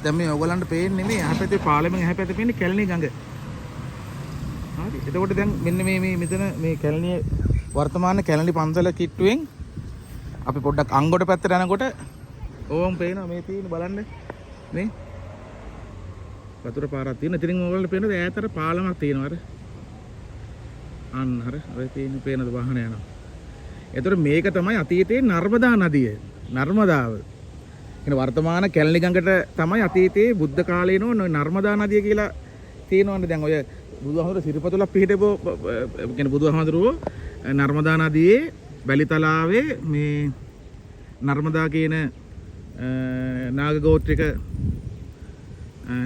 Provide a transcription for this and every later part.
දැන් මේ ඔයගලන්ට පේන්නේ මේ එහා පැත්තේ පාලමෙන් එහා පැත්තේ පේන්නේ කැලණි ගඟ. හරි. එතකොට දැන් මෙන්න මේ මෙතන මේ කැලණියේ වර්තමාන කැලණි පන්සල කිට්ටුවෙන් අපි පොඩ්ඩක් අංගොඩ පැත්තට යනකොට ඕම් පේනවා මේ තියෙන බලන්න මේ වතුර පාරක් තියෙන. ඉතින් ඔයගලන්ට පේනද ඈතට පාලමක් තියෙනවා අර. අන්න හර ඔය තියෙන පේනද වාහන යනවා. එතකොට මේක තමයි අතීතයේ නර්මදා නදිය. නර්මදාව. කියන වර්තමාන කැලණි ගඟට තමයි අතීතයේ බුද්ධ කාලේ නෝ නර්මදා නදිය කියලා තියෙනවනේ. දැන් ඔය බුදුහාමුදුරුවෝ සිරිපතුලක් පිහිටපෝ කියන බුදුහාමුදුරුවෝ නර්මදා නදියේ වැලිතලාවේ මේ නර්මදා කියන නාග ගෝත්‍රික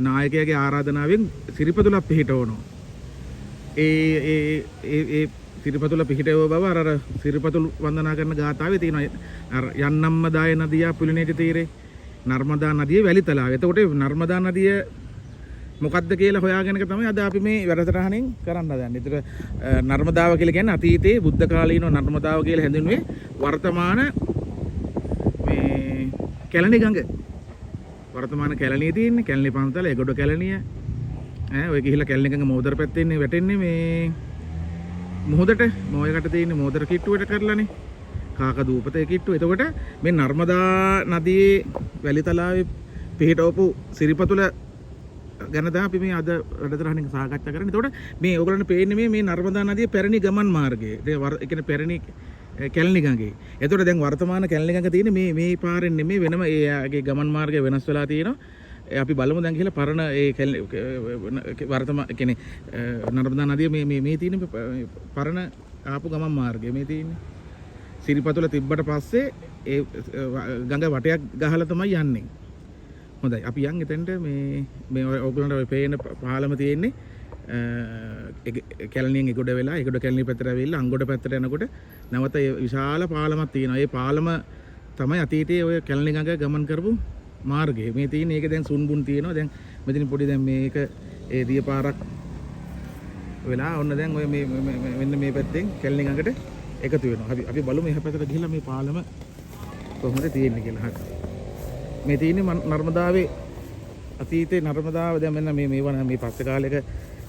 නායකයාගේ ආරාධනාවෙන් සිරිපතුලක් පිහිටවනවා. ඒ සිරිපතුල පිහිටව බව අර සිරිපතුල් වන්දනා කරන ගාථාවේ තියෙනවා. අර යන්නම්ම දාය නදියා පුලිනේටි තීරේ නර්මදා නදියේ වැලිතලාව. එතකොට නර්මදා නදිය මොකක්ද කියලා හොයාගෙන තමයි අද අපි මේ වැඩසටහනින් කරන්න හදන්නේ. ඒතර නර්මදාව කියලා කියන්නේ අතීතයේ බුද්ධ කාලීනව නර්මදාව කියලා හැඳින්වුවේ වර්තමාන මේ කැලණි ගඟ. වර්තමාන කැලණිය තියෙන්නේ කැලණි පන්සල ඒගොඩ කැලණිය. ඔය ගිහිල්ලා කැලණි ගඟ මෝදර පැත්තේ ඉන්නේ වැටෙන්නේ මේ මොහොතට මොයකට තියෙන්නේ මෝදර කිට්ටුවට කරලානේ. කාක දූපතේ කිට්ටුව. එතකොට මේ නර්මදා නදියේ වැලිතලාවේ පිහිටවපු සිරිපතුල ගැන තමයි අපි මේ අද වැඩසටහනින් සාකච්ඡා කරන්නේ. එතකොට මේ ඔයගොල්ලන්ට පේන්නේ මේ නර්මදා නදියේ පැරණි ගමන් මාර්ගය. ඒ කියන්නේ පැරණි කැලණි ගඟේ. එතකොට දැන් වර්තමාන කැලණි ගඟ තියෙන්නේ මේ පාරෙන් නෙමෙයි වෙනම ඒගේ ගමන් මාර්ගය වෙනස් වෙලා තියෙනවා. අපි බලමු දැන් ගිහලා පරණ ඒ වර්තමාන කියන්නේ නර්මදා නදිය මේ තියෙන පරණ ආපු ගමන් මාර්ගය මේ තියෙන්නේ. සිරිපතුල තිබ්බට පස්සේ ඒ ගඟ වටයක් ගහලා තමයි යන්නේ. හොඳයි අපි යන් එතෙන්ට මේ ඔයගොල්ලන්ට ඔය පේන පාලම තියෙන්නේ කැලණියෙන් එගොඩ වෙලා එගොඩ කැලණි පැත්තට ඇවිල්ලා අංගොඩ පැත්තට යනකොට නැවත විශාල පාලමක් තියෙනවා. ඒ පාලම තමයි අතීතයේ ඔය කැලණි ගඟ ගමන් කරපු මාර්ගය. මේ තියෙන්නේ ඒක දැන් සුන්බුන් තියෙනවා. දැන් මෙතන පොඩි දැන් මේක ඒ දිය පාරක් වෙලා ඔන්න දැන් ඔය මෙන්න මේ පැත්තෙන් කැලණි ගඟට එකතු වෙනවා. අපි බලමු එහා පැත්තට ගිහිල්ලා මේ පාලම කොහොමද තියෙන්නේ කියලා. හරි. මේ තියෙන්නේ නර්මදාවේ අතීතේ නර්මදාව දැන් මෙන්න මේ පස්සේ කාලෙක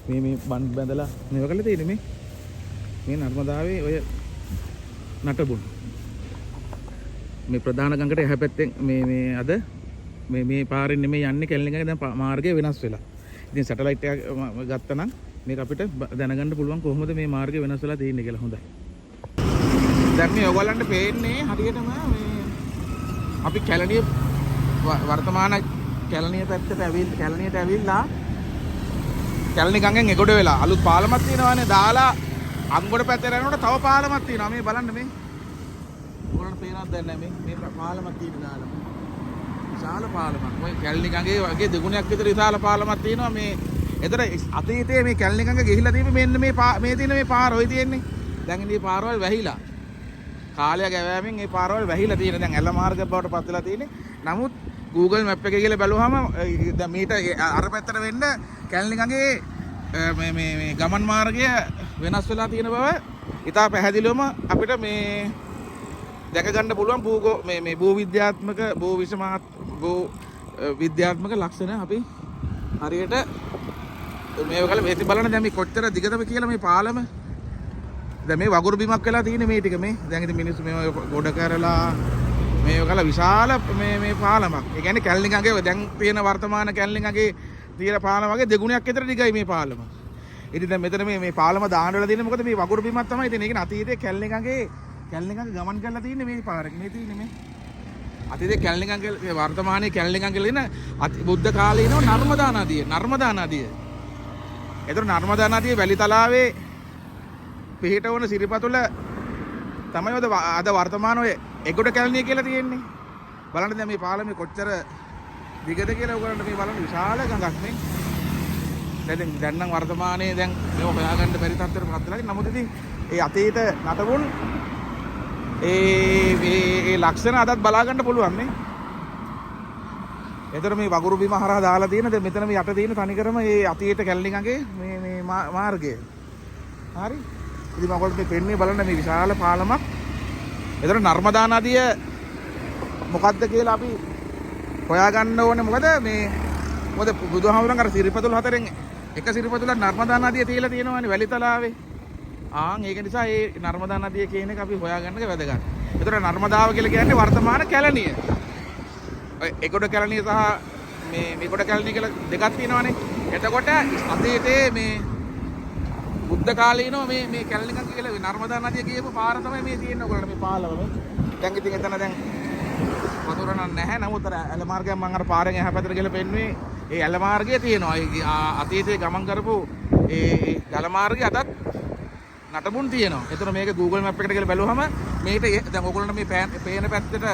මේ බන් බැඳලා මේව කරලා තියෙන්නේ මේ නර්මදාවේ ඔය නටබුන් මේ ප්‍රධාන ගඟට එහා පැත්තෙන් මේ අද මේ පාරෙන් නෙමෙයි යන්නේ කැලණි ගඟ. දැන් මාර්ගය වෙනස් වෙලා. ඉතින් සැටලයිට් එක ගත්තා නම් මේක අපිට දැනගන්න පුළුවන් කොහොමද මේ මාර්ගය වෙනස් වෙලා තියෙන්නේ කියලා. හොඳයි. දැන් මේ ඔයගොල්ලන්ට පේන්නේ හරියටම මේ අපි කැලණිය වර්තමාන කැලණිය පැත්තට ඇවිල්ලා කැලණි ගඟෙන් එගොඩ වෙලා අලුත් පාලමක් තියෙනවානේ දාලා අංගොඩ පැත්තට යනකොට තව පාලමක් තියෙනවා. මේ බලන්න මේ ඔයගොල්ලන්ට පේනවද දැන් මේ පාලමක් තියෙන දාලා විශාල පාලමක්. ඔය කැලණි ගඟේ වගේ දෙගුණයක් විතර විශාල පාලමක් තියෙනවා. මේ එතන අතීතයේ මේ කැලණි ගඟ ගිහිලා තියෙන්නේ මෙන්න මේ තියෙන මේ පාර ඔය තියෙන්නේ. දැන් මේ පාරවල් වැහිලා කාලය ගෑවෑමෙන් මේ පාරවල් වැහිලා තියෙන. දැන් ඇල මාර්ග බවට පත් වෙලා තියෙන්නේ. නමුත් Google Map එකේ ගිහලා බැලුවාම දැන් මීට අර පැත්තට වෙන්න කැලණි ගඟේ මේ ගමන් මාර්ගය වෙනස් වෙලා තියෙන බව ඉතා පැහැදිලිවම අපිට මේ දැක ගන්න පුළුවන් මේ භූ විද්‍යාත්මක ලක්ෂණ අපි හරියට මේව කල මේ බලන්න. දැන් මේ කොච්චර දිගටම කියලා මේ පාලම දැන් මේ වගුරු බිමක් වෙලා තියෙන්නේ මේ ටික මේ. දැන් ඉතින් මිනිස්සු මේව ගොඩ කරලා මේව කල විශාල මේ පාලමක්. ඒ කියන්නේ කැලණි ගඟේ දැන් තියෙන වර්තමාන කැලණි ගඟේ තියෙන පාලම වගේ දෙගුණයක් විතර දිගයි මේ පාලම. ඉතින් දැන් මෙතන මේ පාලම දාන්න වෙලා තියෙන්නේ මොකද මේ වගුරු බිමක් තමයි තියෙන්නේ. ඒ කියන්නේ අතීතයේ කැලණි ගඟ ගමන් කරලා තියෙන්නේ මේ පාරක. මේ තියෙන්නේ මේ අතීතයේ කැලණි ගඟ වර්තමානයේ කැලණි ගඟ තියෙන බුද්ධ කාලේ ඉනව නර්මදා නදිය. ඒතර නර්මදා නදියේ වැලිතලාවේ පිහිටවන සිරිපතුල තමයි අද වර්තමාන ඔය එගොඩ කැලණිය කියලා තියෙන්නේ. බලන්න දැන් මේ පාලමේ කොච්චර දිගද කියලා ඔයගොල්ලන්ට මේ බලන්න විශාල ගඟක් නේ. දැන් නම් වර්තමානයේ දැන් මේව හොයාගන්න බැරි තත්ත්වයකට පත් වෙලා. නමුත් ඉතින් ඒ අතීත නටබුන් ඒ ලක්ෂණ අදත් බලා ගන්න පුළුවන් නේ. එතන මේ වගුරු බිම හරහා දාලා තියෙන දැන් මෙතන මේ යට තියෙන තනිකරම මේ අතීත කැලණි ගඟේ මේ මාර්ගය. හරි. ඉතින් මම ඔයගොල්ලන්ට පෙන්නේ බලන්න මේ විශාල පාලමක්. එතන නර්මදා නදිය මොකද්ද කියලා අපි හොයාගන්න ඕනේ. මොකද මේ මොකද බුදුහාමුදුරන් අර සිරිපතුල් හතරෙන් එක සිරිපතුලක් නර්මදා නදිය තියලා තියෙනවානේ වැලිතලාවේ. ඒක නිසා මේ නර්මදා නදිය කියන එක අපි හොයාගන්න එක වැදගත්. ඒතර නර්මදාව කියලා කියන්නේ වර්තමාන කැලණිය. ඒගොඩ කැලණිය සහ මේගොඩ කැලණිය කියලා දෙකක් තියෙනවානේ. එතකොට අතීතයේ මේ බුද්ධ කාලීනව මේ කැලණිකන් කියලා නර්මදා නදිය කියපු පාර තමයි මේ තියෙන්නේ. ඔයගොල්ලෝ මේ පාලම මේ. දැන් ඉතින් එතන දැන් වතුර නැහැ. නමුත් අර ඇල මාර්ගයෙන් මම අර පාරෙන් එහා පැත්තට ගිහලා පෙන්නුවේ ඒ ඇල මාර්ගය තියෙනවා. අතීතයේ ගමන් කරපු ඒ ජල මාර්ගය අදත් නටබුන් තියෙනවා. එතන මේක Google Map එකට ගිහලා බැලුවම මේකට දැන් ඔයගොල්ලන්ට මේ පේන පැත්තට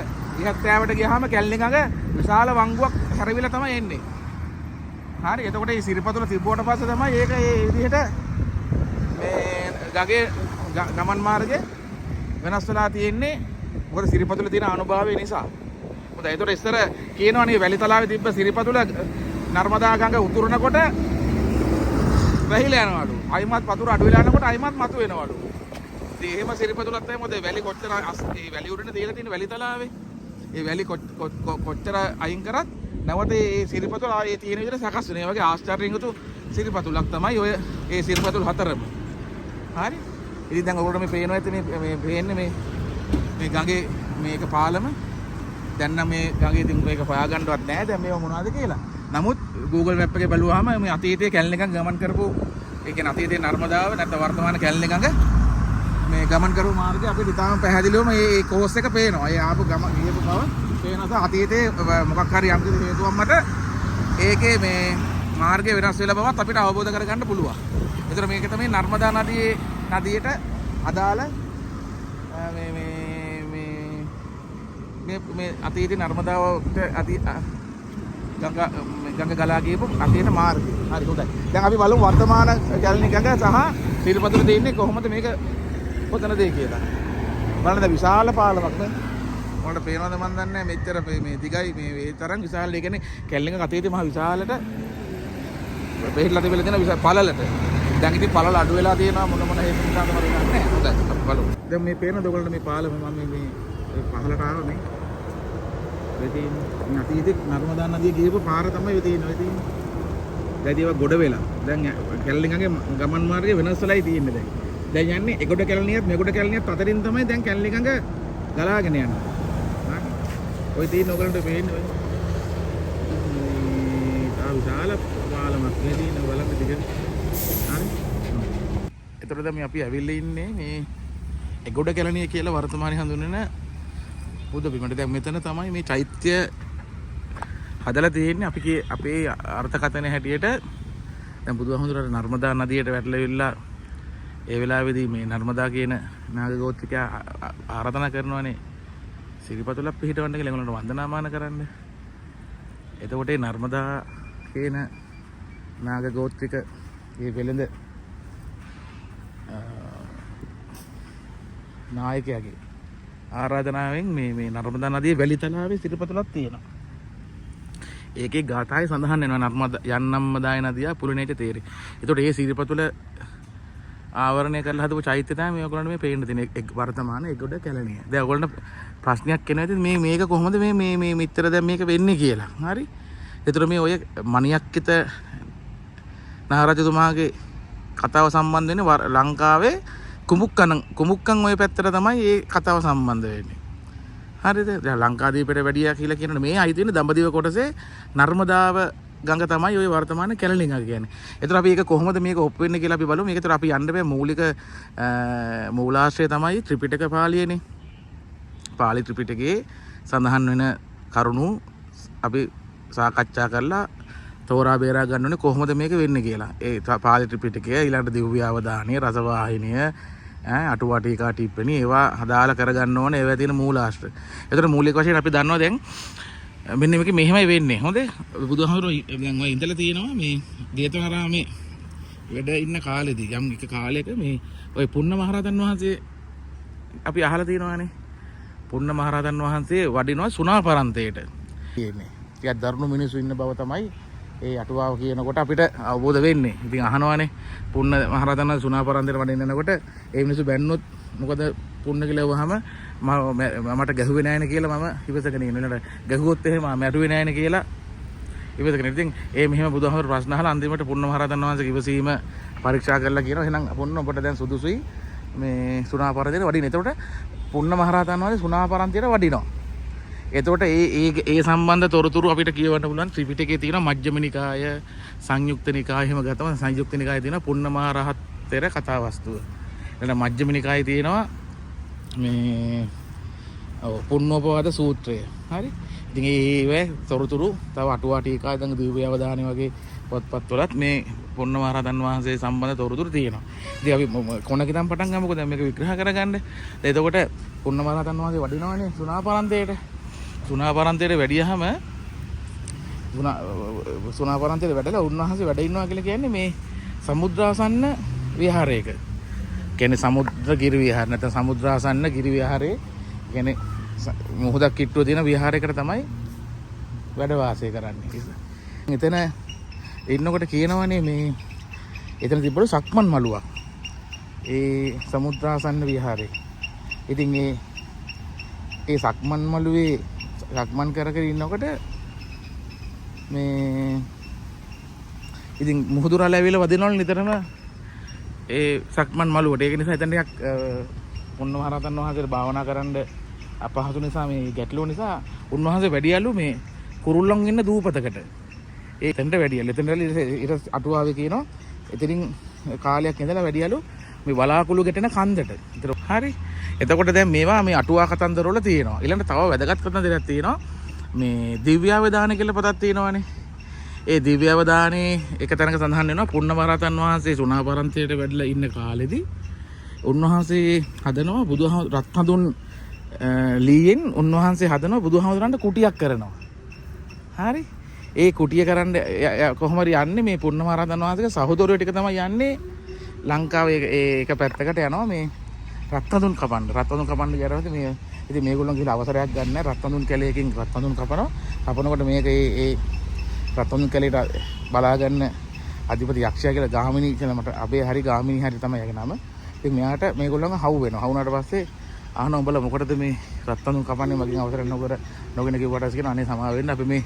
ඉහත් ඈවට ගියාම කැලණිකඟ විශාල වංගුවක් හැරවිලා තමයි එන්නේ. හරි. එතකොට මේ සිරිපතුල තිබ්බුවට පස්සේ තමයි ඒක ඒ විදිහට මේ ගගේ ගමන් මාර්ගය වෙනස් වෙලා තියෙන්නේ. මොකද සිරිපතුල තියෙන අනුභවය නිසා. මොකද ඒතකොට ඉස්සර කියනවනේ වැලිතලාවේ තිබ්බ සිරිපතුල නර්මදා ගඟ උතුරනකොට වැහිලා යනවලු. අයිමත් වතුර අඩු වෙලා යනකොට අයිමත් මතු වෙනවලු. ඉතින් එහෙම සිරිපතුලක් තමයි මොකද වැලි කොච්චර මේ වැලි උඩට තියලා තියෙන වැලිතලාවේ. ඒ වැලි කොච්චර අයින් කරත් නැවත මේ සිරිපතුල ආයේ තියෙන විදිහට සකස් වෙනවා. ඒ වගේ ආශ්චර්යයෙන් යුතු සිරිපතුලක් තමයි ඔය ඒ සිරිපතුල් හතරම. හරි. ඉතින් දැන් ඔයගොල්ලෝ මේ පේනවා ඇති මේ පේන්නේ මේ ගඟේ මේක පාලම. දැන් නම් මේ ගඟේ ඉතින් මේක හොයාගන්නවත් නැහැ. දැන් මේව මොනවද කියලා. නමුත් Google Map එකේ බලුවාම මේ අතීතයේ කැලණිකන් ගමන් කරපු ඒ කියන්නේ අතීතයේ නර්මදාව නැත්නම් වර්තමාන කැලණිකන් මේ ගමන් කරපු මාර්ගය අපිට ඉතාම පැහැදිලිවම මේ කෝස් එක පේනවා. ඒ ආපු ගමන් ගියපු බව පේනවා. අතීතයේ මොකක් හරි යම් කිසි හේතුවක් මත ඒකේ මේ මාර්ගය වෙනස් වෙලා බවත් අපිට අවබෝධ කරගන්න පුළුවන්. ඒතර මේක තමයි නර්මදා නදියට අදාළ මේ අතීතයේ නර්මදාවට ගඟ ගලා ගියපු අතීත මාර්ගය. හරි හොඳයි. දැන් අපි බලමු වර්තමාන කැලණිකඟ සහ සිරිපතුල තියෙන්නේ කොහොමද මේක කොතනද කියලා. බලන්න දැන් විශාල පාලමක් නේ. මොකට පේනවද මන් දන්නේ නැහැ. මෙච්චර මේ දිගයි මේ තරම් විශාල. ඒ කියන්නේ කැලණිකඟ අතීතයේ මහ විශාලට බෙහෙట్లా තිබෙලා තියෙන විශාල පළලට. දැන් ඉතින් පළල අඩු වෙලා තියෙනවා මොන හේතු නිසාද මම දන්නේ නැහැ. හොඳයි අපි බලමු. දැන් මේ පේනද ඔයගොල්ලන්ට මේ පාලම මම මේ පහලට ආවා මේ. ඉතින් අතීතේ නර්මදා නදිය ගියපු පාර තමයි ඔය තියෙන්නේ. ඔය තියෙන්නේ. දැන් ඒවා ගොඩ වෙලා. දැන් කැලණිකගේ ගමන් මාර්ගය වෙනස් වෙලායි තියෙන්නේ දැන්. දැන් යන්නේ එගොඩ කැලණියත් මෙගොඩ කැලණියත් අතරින් තමයි දැන් කැලණිකඟ ගලාගෙන යන්නේ. හරි. ඔය තියෙන ඔයගලන්ට පේන්නේ ඔය. මේ විශාල පාලමක් නේ තියෙන බලන්න දිගට. හරි. ඒතරද මේ අපි ඇවිල්ලා ඉන්නේ මේ එගොඩ කැලණිය කියලා වර්තමානයේ හඳුන්වන බුදු බිමට. දැන් මෙතන තමයි මේ චෛත්‍ය හදලා තියෙන්නේ. අපේ අර්ථකථනය හැටියට දැන් බුදුහාමුදුරට නර්මදා නදියට වැටලෙවිලා ඒ වෙලාවේදී මේ නර්මදා කියන නාගගෝත්‍රිකයා ආරාධනා කරනවානේ සිරිපතුලක් පිහිටවන්න කියලා ඒගොල්ලන්ට වන්දනාමාන කරන්න. එතකොට මේ නර්මදා කියන නාගගෝත්‍රික මේ වෙළඳ නායකයාගේ ආරාධනාවෙන් මේ නර්මදා නදියේ වැලිතලාවේ සිරිපතුලක් තියෙනවා. ඒකේ ගාථාවේ සඳහන් වෙනවා නර්මදා යන්නම්මදාය නදිය පුලනේට තේරේ. ඒතකොට මේ සිරිපතුල ආවරණය කරලා හදපු චෛත්‍ය තමයි මේ ඔයගොල්ලන්ට මේ පේන්න තියෙන වර්තමාන ඒගොඩ කැලණිය. දැන් ඔයගොල්ලන්ට ප්‍රශ්නයක් එනවා ඉතින් මේක කොහොමද මේ මිත්‍ර දැන් මේක වෙන්නේ කියලා. හරි. ඒතර මේ ඔය මණියක්කිත නාරජතුමාගේ කතාව සම්බන්ධ වෙන්නේ ලංකාවේ කුමුක්කන් ඔය පැත්තට තමයි මේ කතාව සම්බන්ධ වෙන්නේ. හරිද? දැන් ලංකාදීපයට වැඩියා කියලා කියන මේ අයි තියෙන දඹදිව කොටසේ නර්මදාව ගඟ තමයි ඔය වර්තමාන කැලණිකඟ කියන්නේ. ඒතර අපි ඒක කොහොමද මේක ඔප් වෙන්නේ කියලා අපි බලමු. මේකතර අපි යන්න බෑ මූලික මූලාශ්‍රය තමයි ත්‍රිපිටක පාළියනේ. පාළි ත්‍රිපිටකයේ සඳහන් වෙන කරුණු අපි සාකච්ඡා කරලා තෝරා බේරා ගන්න ඕනේ කොහොමද මේක වෙන්නේ කියලා. ඒ පාළි ත්‍රිපිටකය ඊළඟට දිව්‍ය අවධානය රසවාහිනිය අටුවාටිකා ටිප්පණි ඒවා හදාලා කරගන්න ඕනේ. ඒවා තියෙන මූලාශ්‍ර. ඒතර මූලික වශයෙන් අපි දන්නවා දැන් මෙන්න මේක මෙහෙමයි වෙන්නේ. හොඳේ. බුදුහාමුදුරුවෝ දැන් ඔය ඉඳලා තියෙනවා මේ ජේතවනාරාමේ වැඩ ඉන්න කාලෙදී යම් එක කාලයක මේ ඔය පුන්න මහරහතන් වහන්සේ අපි අහලා තියෙනවානේ. පුන්න මහරහතන් වහන්සේ වඩිනවා සුණාපරන්තයට. කියන්නේ ටිකක් දරුණු මිනිස්සු ඉන්න බව තමයි ඒ අටුවාව කියනකොට අපිට අවබෝධ වෙන්නේ. ඉතින් අහනවානේ පුන්න මහරහතන් වහන්සේ සුණාපරන්තයට වඩින්න යනකොට ඒ මිනිස්සු බැන්නොත් මොකද පුන්න කියලා වහම මට ගැහුවේ නැහැ නේ කියලා මම ඉවසගෙන ඉන්නවා. ගැහුවොත් එහෙම මැරුවේ නැහැ නේ කියලා ඉවතගෙන ඉතින් ඒ මෙහෙම බුදුහාමුදුරු ප්‍රශ්න අහලා අන්තිමට පුන්න මහරහතන් වහන්සේ ඉවසීම පරීක්ෂා කරලා කියනවා එහෙනම් පුන්න ඔබට දැන් සුදුසුයි මේ සුණාපරන්තියට වඩින්න. එතකොට පුන්න මහරහතන් වහන්සේ සුණාපරන්තියට වඩිනවා. එතකොට ඒ සම්බන්ධ තොරතුරු අපිට කියවන්න පුළුවන් ත්‍රිපිටකයේ තියෙන මජ්ක්‍ධිම නිකාය, සංයුක්ත නිකාය එහෙම ගත්තම සංයුක්ත නිකායේ තියෙන පුන්න මහරහත් තෙර කතා වස්තුව. ඊට මජ්ක්‍ධිම නිකායේ තියෙනවා මේ පුන්නෝපවාද සූත්‍රය. හරි. ඉතින් ඒ තොරතුරු තව අටුවා ටීකා දැන් දිව්‍ය අවදානෙ වගේ පොත්පත්වලත් මේ පුන්න මහරහතන් වහන්සේ සම්බන්ධ තොරතුරු තියෙනවා. ඉතින් අපි කොනකින් පටන් ගමුකෝ දැන් මේක විග්‍රහ කරගන්න. එතකොට පුන්න මහරහතන් වහන්සේ වඩිනවනේ සුණාපරන්තයට. සුණාපරන්තයට වැඩියහම සුණාපරන්තයට වැඩලා උන්වහන්සේ වැඩ ඉන්නවා කියලා කියන්නේ මේ සමුද්‍රාසන්න විහාරයක. කියන්නේ සමුද්‍ර ගිරි විහාර නැත්නම් සමුද්‍රාසන්න ගිරි විහාරේ කියන්නේ මුහුදක් කිට්ටුව තියෙන විහාරයකට තමයි වැඩ වාසය කරන්නේ. එතන ඉන්නකොට කියනවනේ මේ එතන තිබ්බලු සක්මන් මළුවක්. ඒ සමුද්‍රාසන්න විහාරේ. ඉතින් ඒ සක්මන් මළුවේ සක්මන් කර ඉන්නකොට මේ ඉතින් මුහුදුරාල ඇවිල්ලා වදිනවලු නිතරම ඒ සක්මන් මළුවට. ඒක නිසා එතන ටිකක් පුන්න මහරහතන් වහන්සේට භාවනා කරන්න අපහසු නිසා මේ ගැටලුව නිසා උන්වහන්සේ වැඩියලු මේ කුරුල්ලන් ඉන්න දූපතකට. එතනට වැඩියලු. එතනට ඊට අටුවාවේ කියනවා එතනින් කාලයක් ඉඳලා වැඩියලු මේ වලාකුළු ගැටෙන කන්දට. ඒතර හරි. එතකොට දැන් මේවා මේ අටුවා කතන්දර වල තියෙනවා. ඊළඟට තව වැදගත් කතන්දරයක් තියෙනවා. මේ දිව්‍යාවදාන කියලා පොතක් තියෙනවානේ. ඒ දිව්‍යාවදානේ එක තැනක සඳහන් වෙනවා පුන්න මහරහතන් වහන්සේ සුණාපරන්තයට වැඩලා ඉන්න කාලෙදී උන්වහන්සේ හදනවා රත් හඳුන් ලීයෙන් උන්වහන්සේ හදනවා බුදුහාමුදුරන්ට කුටියක් කරනවා. හරි. ඒ කුටිය කරන්න කොහොම හරි යන්නේ මේ පුන්න මහරහතන් වහන්සේගේ සහෝදරයෝ ටික තමයි යන්නේ ලංකාවේ ඒක පැත්තකට යනවා මේ රත් හඳුන් කපන්න. රත් හඳුන් කපන්න ගියාට මේ ඉතින් මේගොල්ලෝ කියලා අවසරයක් ගන්න නැහැ. රත් හඳුන් කැලේකින් රත් හඳුන් කපනවා. කපනකොට මේක ඒ රත් හඳුන් කැලේට බලා ගන්න අධිපති යක්ෂයා කියලා ගාමිණී කියලා මට අපේ හරි ගාමිණී හරි තමයි යගේ නම. ඉතින් මෙයාට මේගොල්ලෝම හවු වෙනවා. හවුනාට පස්සේ අහන උඹලා මොකටද මේ රත් හඳුන් කපන්නේ මගෙන් අවසරයක් නොගෙන කිව්වට කියන අනේ සමාව වෙන්න අපි මේ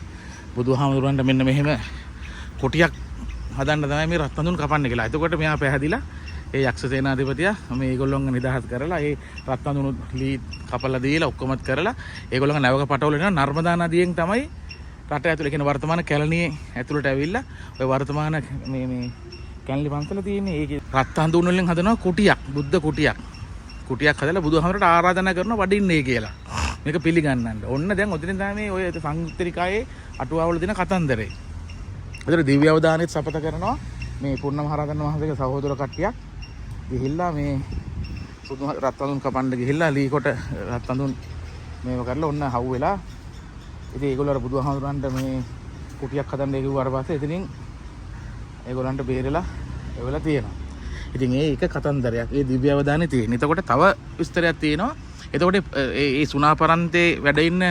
බුදුහාමුදුරන්ට මෙන්න මෙහෙම කොටියක් හදන්න තමයි මේ රත් හඳුන් කපන්නේ කියලා. එතකොට මෙයා පැහැදිලා ඒ යක්ෂ සේනාධිපතියා මේගොල්ලෝන්ව නිදහස් කරලා ඒ රත් හඳුන් ලී කපලා දීලා ඔක්කොමත් කරලා ඒගොල්ලෝන්ව නැවක පටවල යන නර්මදා නදියෙන් තමයි රට ඇතුළේ කියන වර්තමාන කැලණියේ ඇතුළට ඇවිල්ලා ඔය වර්තමාන මේ කැලණි පන්සල තියෙන්නේ ඒකේ රත් හඳුන් වලින් හදනවා කුටියක් බුද්ධ කුටියක් හදලා බුදුහාමරට ආරාධනා කරනවා වඩින්නේ කියලා. මේක පිළිගන්නන්න. ඔන්න දැන් ඔතනින් තමයි ඔය සංයුක්තනිකායේ අටුවාවල දෙන කතන්දරේ. ඒතර දිව්‍ය අවදානෙත් සපත කරනවා මේ පුන්න මහරහතන් වහන්සේගේ සහෝදර කට්ටියක් ගිහිල්ලා මේ සුදු රත් හඳුන් කපන්න ගිහිල්ලා ලී කොට රත් හඳුන් මේව කරලා ඔන්න හවු වෙලා ඉතින් ඒගොල්ලෝ අර බුදුහාමුදුරන්ට මේ කුටියක් හදන්න කිව්වාට පස්සේ එතනින් ඒගොල්ලන්ට බේරලා එවලා තියෙනවා. ඉතින් ඒක කතන්දරයක්. ඒ දිව්‍ය අවදානේ තියෙන. එතකොට තව විස්තරයක් තියෙනවා. එතකොට ඒ සුණාපරන්තේ වැඩ ඉන්න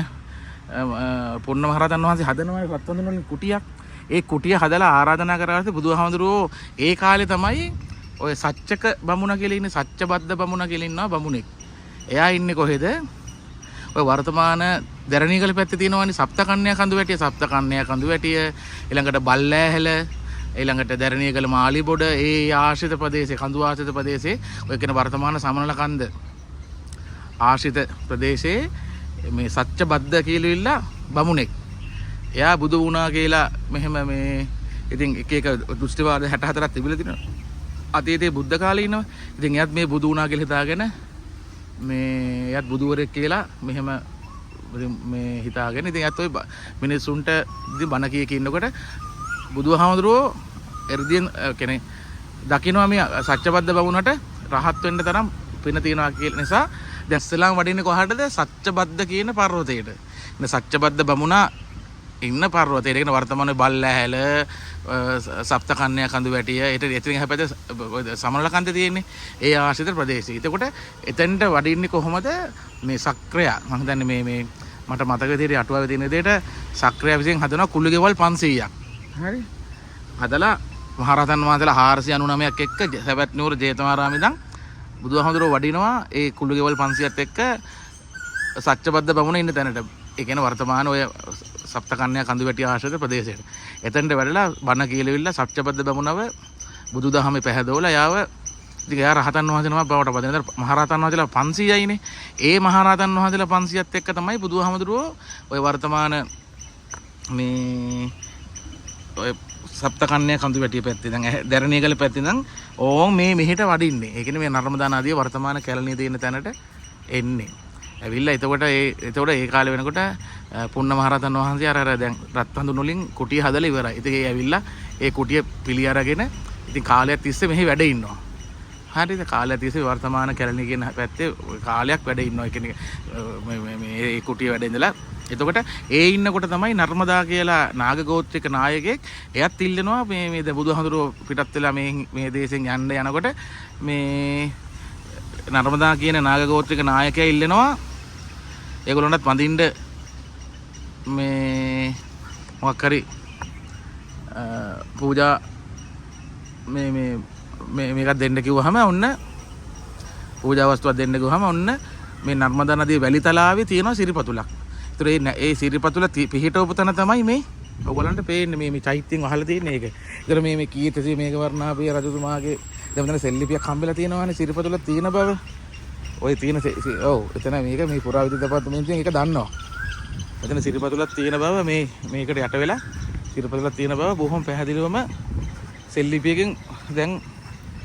පුන්න මහරහතන් වහන්සේ හදනවා රත් හඳුන් වලින් කුටියක්. ඒ කුටිය හදලා ආරාධනා කරාට බුදුහාමුදුරුවෝ ඒ කාලේ තමයි ඔය සච්චක බමුණ කියලා ඉන්නේ සච්චබද්ද බමුණ කියලා ඉන්නවා බමුණෙක්. එයා ඉන්නේ කොහෙද? ඔය වර්තමාන දැරණියකල පැත්තේ තියෙනවානේ සප්තකන්‍යා කඳුවැටිය ඊළඟට බල්ලෑහැල ඊළඟට දැරණියකල මාලිබොඩ ඒ ආශ්‍රිත ප්‍රදේශේ කඳු ආශ්‍රිත ප්‍රදේශේ ඔය කියන වර්තමාන සමනල කන්ද ආශ්‍රිත ප්‍රදේශේ මේ සච්චබද්ද කියලා ඉල්ලා බමුණෙක්. එයා බුදු වුණා කියලා මෙහෙම මේ ඉතින් එක දෘෂ්ටිවාද 64ක් තිබිලා තිනවා. අතීතයේ බුද්ධ කාලේ ඉන්නවා. ඉතින් එයාත් මේ බුදු වුණා කියලා හිතාගෙන මේ එයාත් බුදුවරයෙක් කියලා මෙහෙම මේ හිතාගෙන ඉතින් එයාත් ඔය මිනිස්සුන්ට ඉතින් බණ කීක ඉන්නකොට බුදුහාමුදුරුවෝ එර්දියෙන් කියන්නේ දකින්නවා මේ සත්‍යබද්ද බමුණට රහත් වෙන්න තරම් පින තියනවා කියලා නිසා දැන් ඉස්ලාම් වඩින්නේ කොහටද? සත්‍යබද්ද කියන පර්වතයට. ඉතින් සත්‍යබද්ද බමුණා ඉන්න පර්වතයට කියන වර්තමාන බල්ලෑහැල සප්තකන්‍යා කඳුවැටිය එතනින් හැපැත්තේ සමනල කන්ද තියෙන්නේ ඒ ආශ්‍රිත ප්‍රදේශය. එතකොට එතෙන්ට වඩින්නේ කොහොමද? මේ සක්‍රයා මම හිතන්නේ මේ මට මතක විදිහට අටුවාවේ තියෙන විදිහට සක්‍රයා විසින් හදනවා කුළු ගෙවල් 500ක්. හරි. හදලා මහරහතන් වහන්සේලා 499ක් එක්ක සවැත් නුවර ජේතවනාරාමේ ඉඳන් බුදුහාමුදුරුවෝ වඩිනවා ඒ කුළු ගෙවල් 500ත් එක්ක සත්‍යබද්ද බමුණ ඉන්න තැනට. ඒ කියන්නේ වර්තමාන ඔය සප්තකන්‍යා කඳුවැටිය ආශ්‍රිත ප්‍රදේශයට. එතනට වැඩලා බණ කියලවිල්ලා සත්‍යපද බමුණව බුදුදහමේ පැහැදවලා යාව ඉතින් එයා රහතන් වහන්සේ නමක් බවට පත් වෙනවා. මහරහතන් වහන්සේලා 500යිනේ. ඒ මහරහතන් වහන්සේලා 500ත් එක්ක තමයි බුදුහාමුදුරුවෝ ඔය වර්තමාන මේ ඔය සප්තකන්‍යා කඳුවැටිය පැත්තේ දැන් දැරණියගල පැත්තේ නම් ඕම් මේ මෙහෙට වඩින්නේ. ඒ කියන්නේ මේ නර්මදා නදිය වර්තමාන කැලණිය තියෙන තැනට එන්නේ. ඇවිල්ලා එතකොට ඒ කාලේ වෙනකොට පුන්න මහරහතන් වහන්සේ අර දැන් රත්හඳුන් වලින් කුටිය හදලා ඉවරයි. ඉතින් ඒ ඇවිල්ලා ඒ කුටිය පිළි අරගෙන ඉතින් කාලයක් තිස්සේ මෙහි වැඩ ඉන්නවා. හරිද? කාලයක් තිස්සේ වර්තමාන කැලණිය කියන පැත්තේ කාලයක් වැඩ ඉන්නවා. ඒ කියන්නේ මේ කුටිය වැඩ ඉඳලා එතකොට ඒ ඉන්නකොට තමයි නර්මදා කියලා නාග ගෝත්‍රික නායකයෙක් එයත් ඉල්ලනවා මේ බුදුහාමුදුරුවෝ පිටත් වෙලා මේ දේශෙන් යන්න යනකොට මේ නර්මදා කියන නාග ගෝත්‍රික නායකයා ඉල්ලනවා ඒගොල්ලන්ටත් වඳින්න මේ මොකක් හරි පූජා මේකක් දෙන්න කිව්වහම ඔන්න පූජා වස්තුවක් දෙන්න කිව්වහම ඔන්න මේ නර්මදා නදියේ වැලි තලාවේ තියෙනවා සිරිපතුලක්. ඒතර ඒ සිරිපතුල පිහිටවපු තැන තමයි මේ ඔයගොල්ලන්ට පේන්නේ මේ චෛත්‍යයෙන් වහලා තියෙන එක. ඒතර මේ කීර්තිසී මේක වර්ණාපිය රජතුමාගේ දැන් මෙතන සෙල්ලිපියක් හම්බෙලා තියෙනවානේ සිරිපතුල තියෙන බව. ඔය තියෙන ඔව් එතන මේක මේ පුරාවිද්‍යා දෙපාර්තමේන්තුවෙන් ඒක දන්නවා. එතන සිරිපතුලක් තියෙන බව මේකට යට වෙලා සිරිපතුලක් තියෙන බව බොහොම පැහැදිලිවම සෙල්ලිපියකින් දැන්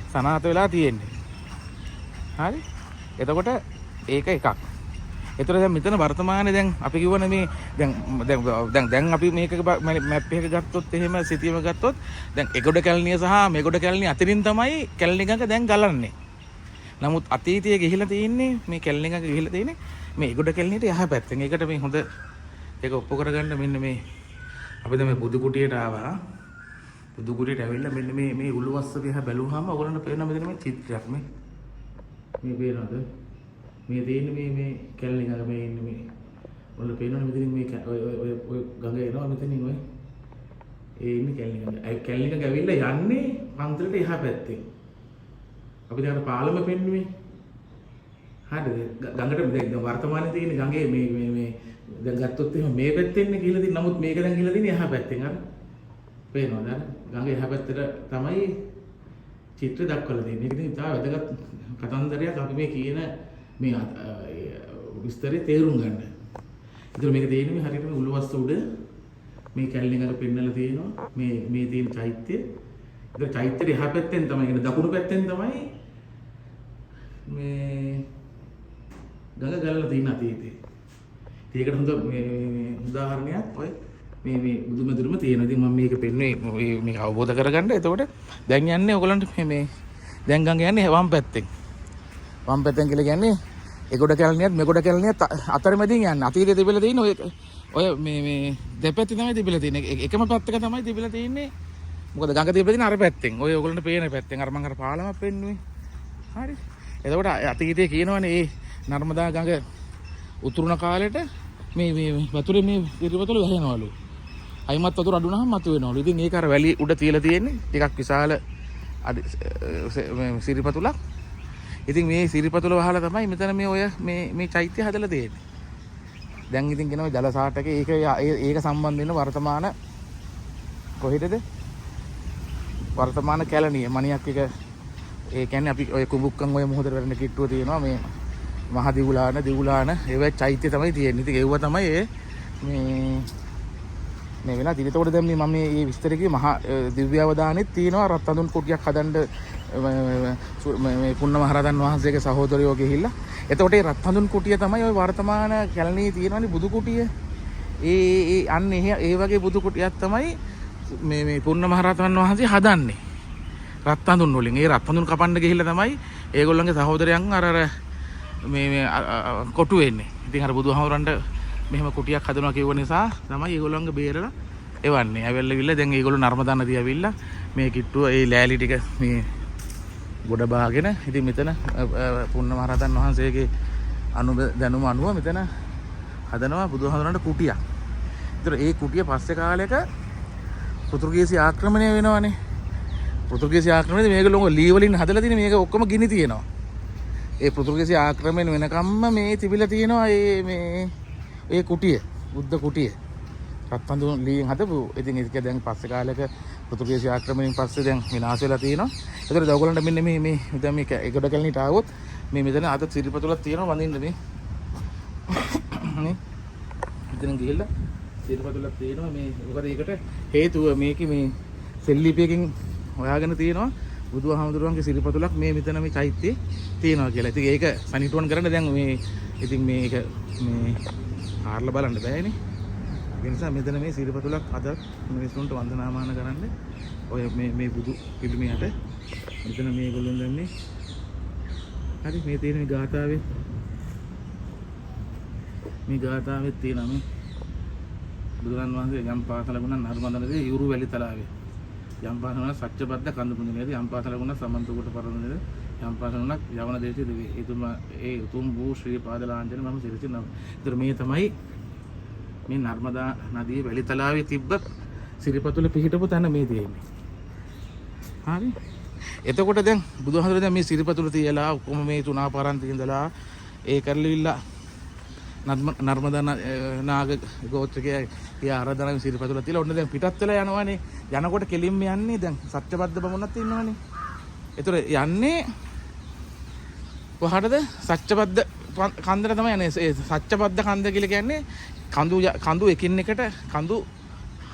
සනාථ වෙලා තියෙන්නේ. හරි? එතකොට ඒක එකක්. ඒතර දැන් මෙතන වර්තමානයේ දැන් අපි කියවනේ මේ දැන් අපි මේක මැප් එක ගත්තොත් එහෙම සිතියම ගත්තොත් දැන් එගොඩ කැලණිය සහ මෙගොඩ කැලණිය අතරින් තමයි කැලණි ගඟ දැන් ගලන්නේ. නමුත් අතීතයේ ගිහිලා තියෙන්නේ මේ කැලණි ගඟ ගිහිලා තියෙන්නේ මේ එගොඩ කැලණියට යහ පැත්තෙන්. ඒකට මේ හොඳ ඒක ඔප්පු කරගන්න මෙන්න මේ අපි දැන් මේ බුදු කුටියට ආවා. බුදු කුටියට ඇවිල්ලා මෙන්න මේ උළුවස්ස දිහා බැලුවාම ඔයගොල්ලන්ට පේනවා මෙතන මේ චිත්‍රයක් මේ පේනවද? මේ තියෙන්නේ මේ කැලණි ගඟ මේ ඉන්නේ මේ ඔයාලා පේනවනේ මෙතනින් මේ ඔය ගඟ එනවා මෙතනින් ඔය ඒ ඉන්නේ කැලණි ගඟ. ඒ කැලණි ගඟ ඇවිල්ලා යන්නේ පන්සලට එහා පැත්තෙන්. අපි දැන් පාලම පෙන්නුවේ. හරිද? ගඟට දැන් වර්තමානයේ තියෙන ගඟේ මේ දැන් ගත්තොත් එහෙම මේ පැත්තෙන්නේ ගිහලා තියෙන නමුත් මේක දැන් ගිහලා තියෙන්නේ එහා පැත්තෙන්. හරි? පේනවද? ගඟ එහා පැත්තට තමයි චිත්‍ර දක්වලා තියෙන්නේ. ඒක ඉතින් ඉතාල වැදගත් කතන්දරයක් අපි මේ කියන මේ විස්තරේ තේරුම් ගන්න. ඒතර මේක තියෙන්නේ මේ හරියටම උළුවස්ස උඩ මේ කැලණි ගඟ පෙන්නලා තියෙනවා. මේ තියෙන චෛත්‍ය. ඒතර චෛත්‍යෙ එහා පැත්තෙන් තමයි කියන දකුණු පැත්තෙන් තමයි මේ ගඟ ගලලා තියෙන අතීතේ. ඒකට හොඳ මේ උදාහරණයක් ඔය මේ බුදුමැදුරම තියෙනවා. ඉතින් මම මේක පෙන්නුවේ මේක අවබෝධ කරගන්න. එතකොට දැන් යන්නේ ඔයගලන්ට මේ දැන් ගඟ යන්නේ වම් පැත්තෙන්. වම් පැත්තෙන් කියලා කියන්නේ එගොඩ කැලණියත් මෙගොඩ කැලණියත් අතරමැදින් යන්නේ. අතීතයේ තිබිලා තියෙන ඔය මේ දෙපැත්තේ තමයි තිබිලා තියෙන්නේ. එකම පැත්තක තමයි තිබිලා තියෙන්නේ. මොකද ගඟ තිබිලා තියෙන අර පැත්තෙන්. ඔය ඔයගලන්ට පේන පැත්තෙන්. අර මම අර පාලමක් පෙන්නුවේ. හරි. එතකොට අතීතයේ කියනවනේ මේ නර්මදා ගඟ උතුරුණ කාලෙට මේ වතුරේ මේ ඉරිවතුල වැහෙනවලු. අයිමත් වතුර අඩුනහම මතුවෙනවලු. ඉතින් ඒක අර වැලි උඩ තියලා තියෙන්නේ. ටිකක් විශාල සිරිපතුලක්. ඉතින් මේ සිරිපතුල වහලා තමයි මෙතන මේ ඔය මේ චෛත්‍ය හදලා තියෙන්නේ. දැන් ඉතින් කියනවා ජල සාටකේ ඒක සම්බන්ධ වෙන වර්තමාන කොහෙටද? වර්තමාන කැලණිය මණියක් එක ඒ කියන්නේ අපි ඔය කුඹුක්කන් ඔය මොහොතේ වැරෙන කිට්ටුව තියෙනවා මේ මහ දිවුලාන ඒවා චෛත්‍ය තමයි තියෙන්නේ. ඉතින් ඒව තමයි මේ වෙලා තියෙන්නේ. ඒතකොට දැන් මම මේ විස්තර කිව්වේ මහා දිව්‍ය අවදානෙත් තියෙනවා රත්හඳුන් කුටියක් හදන්න මේ පුන්න මහරහතන් වහන්සේගේ සහෝදරයෝ ගිහිල්ලා. එතකොට මේ රත්හඳුන් කුටිය තමයි ওই වර්තමාන කැලණියේ තියෙනවනේ බුදු කුටිය. අන්න ඒ වගේ බුදු කුටියක් තමයි මේ පුන්න මහරහතන් වහන්සේ හදන්නේ. රත්හඳුන් වලින්. ඒ රත්හඳුන් කපන්න ගිහිල්ලා තමයි ඒගොල්ලන්ගේ සහෝදරයන් අර මේ කොටු වෙන්නේ. ඉතින් අර බුදුහාමුදුරන්ට මෙහෙම කුටියක් හදනවා කියව නිසා තමයි ඒගොල්ලන්ගේ බේරලා එවන්නේ. ඇවිල්ලා දැන් ඒගොල්ලෝ නර්මදා නදිය ඇවිල්ලා මේ කිට්ටුව ඒ ලෑලි ටික මේ ගොඩ බාගෙන ඉතින් මෙතන පුන්න මහරහතන් වහන්සේගේ දැනුම අනුව මෙතන හදනවා බුදුහාමුදුරන්ට කුටියක්. ඒතර ඒ කුටිය පස්සේ කාලයක පෘතුගීසි ආක්‍රමණය වෙනවානේ. පෘතුගීසි ආක්‍රමණයදී මේගොල්ලෝ ලී වලින් හදලා තියෙන මේක ඔක්කොම ගිනි තියෙනවා. ඒ පෘතුගීසි ආක්‍රමණය වෙනකම්ම මේ තිබිලා තියෙනවා මේ කුටිය බුද්ධ කුටිය. රත්පන්දු ලීන් හදපු. ඉතින් ඒක දැන් පස්සේ කාලෙක පෘතුගීසි ආක්‍රමණයෙන් පස්සේ දැන් විනාශ වෙලා තියෙනවා. ඒතර ඔයගොල්ලන්ට මෙන්න මේ දැන් මේක ඒකට කැලණිට ආවොත් මේ මෙතන අද සිරිපතුලක් තියෙනවා වඳින්න මේ. නේ. මෙතන ගිහිල්ලා සිරිපතුලක් තියෙනවා මේ. මොකද ඒකට හේතුව මේකේ මේ සෙල්ලිපියකින් හොයාගෙන තියෙනවා බුදුහාමුදුරුවන්ගේ සිරිපතුලක් මේ මෙතන මේ චෛත්‍යයේ තියෙනවා කියලා. ඉතින් ඒක සනිටුවන් කරන්න දැන් මේ ඉතින් මේක මේ ආරලා බලන්න බෑනේ. ඒ නිසා මෙතන මේ සිරිපතුලක් අද මිනිස්සුන්ට වන්දනාමාන කරන්න ඔය මේ බුදු පිළිමයට මෙතන මේගොල්ලෝ දැන්නේ හරි මේ තියෙන මේ ගාථාවේ තියෙනවා මේ බුදුරන් වහන්සේ යම් පාසල ගුණ නර්මදනදී යුරු වැලි තලාවේ යම් පාසල ගුණ සත්‍යබද්ද කඳු පුඳිනේදී යම් පාසල ගුණ සමන්තකොට පරණදේ යම් පාසල ගුණ යවන දේශේ දෙවි ඒ උතුම් වූ ශ්‍රී පාදලාංජන මම සිරිසිනවා. ඒතර මේ තමයි මේ නර්මදා නදියේ වැලි තලාවේ තිබ්බ සිරිපතුල පිහිටපු තැන මේ තියෙන්නේ. හරි. එතකොට දැන් බුදුහාමුදුරුවෝ දැන් මේ සිරිපතුල තියලා ඔක්කොම මේ තුනාපාරන්ති ඉඳලා ඒ කරලිවිලා නර්මදා නාග ගෝත්‍රිකයේ ආරාධනාවේ සිරිපතුල තියලා ඔන්න දැන් පිටත් වෙලා යනවානේ. යනකොට කෙලින්ම යන්නේ දැන් සත්‍යබද්ද බමුණක් ඉන්නවනේ. ඒතර යන්නේ කොහටද? සත්‍යබද්ද කන්දට තමයි යන්නේ. ඒ සත්‍යබද්ද කන්ද කියලා කියන්නේ කඳු එකින් එකට කඳු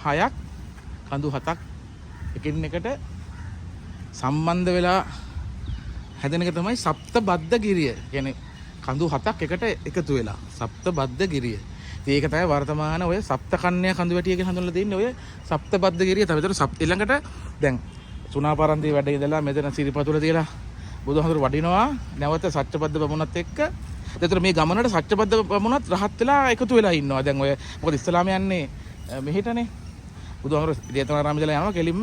6ක් කඳු 7ක් එකින් එකට සම්බන්ධ වෙලා හැදෙන එක තමයි සප්තබද්ද ගිරිය. කියන්නේ කඳු 7ක් එකට එකතු වෙලා සප්තබද්ද ගිරිය. ඉතින් ඒක තමයි වර්තමාන ඔය සප්තකන්‍යා කඳු වැටිය කියලා හඳුන්වලා දෙන්නේ ඔය සප්තබද්ද ගිරිය තමයි. ඒතර ඊළඟට දැන් සුණාපරන්ති වැඩ ඉඳලා මෙතන සිරිපතුල තියලා බුදුහාමුදුරු වඩිනවා නැවත සත්‍යබද්ද බමුණත් එක්ක. ඒතර මේ ගමනට සත්‍යබද්ද බමුණත් රහත් වෙලා එකතු වෙලා ඉන්නවා. දැන් ඔය මොකද ඉස්ලාම යන්නේ මෙහෙටනේ. බුදුහාමුදුරු ජේතවනාරාම ඉඳලා යනවා කෙලින්ම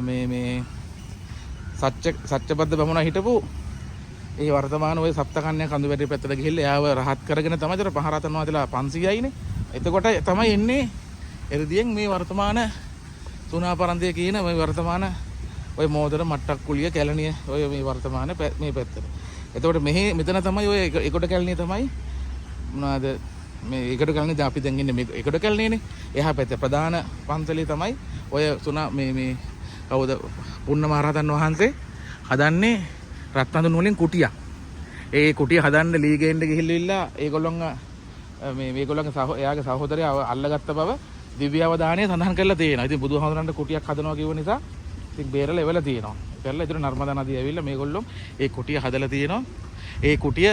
මේ සත්‍යබද්ද බමුණා හිටපු ඒ වර්තමාන ඔය සප්තකන්‍යා කඳු වැටේ පැත්තට ගිහිල්ලා එයාව රහත් කරගෙන තමයි ඒතර පහරතන් වහන්සේලා 500යිනේ. එතකොට තමයි එන්නේ එ르දියෙන් මේ වර්තමාන සුණාපරන්තිය කියන මේ වර්තමාන ඔය මෝදර මට්ටක් කුලිය කැලණිය ඔය මේ වර්තමාන මේ පැත්තට. එතකොට මෙතන තමයි ඔය එකට කැලණිය තමයි මොනවාද මේ එකට කැලණිය දැන් අපි දැන් ඉන්නේ මේ එකට කැලණියනේ. එහා පැත්තේ ප්‍රධාන පන්සලේ තමයි ඔය මේ කවුද පුන්න මහරහතන් වහන්සේ හදන්නේ රත්නඳුන් වලින් කුටියක්. ඒ කුටිය හදන්න ලීගෙන්න ගිහිල්ලා ඒගොල්ලොන්ගේ එයාගේ සහෝදරයා අල්ලගත්ත බව දිව්‍ය අවදානයේ සඳහන් කරලා තියෙනවා. ඉතින් බුදුහාමුදුරන්ට කුටියක් හදනවා කියව නිසා ඉතින් බේරලා එවලා තියෙනවා. කරලා ඉතින් නර්මදා නදිය ඇවිල්ලා මේගොල්ලෝ ඒ කුටිය හදලා තියෙනවා. ඒ කුටිය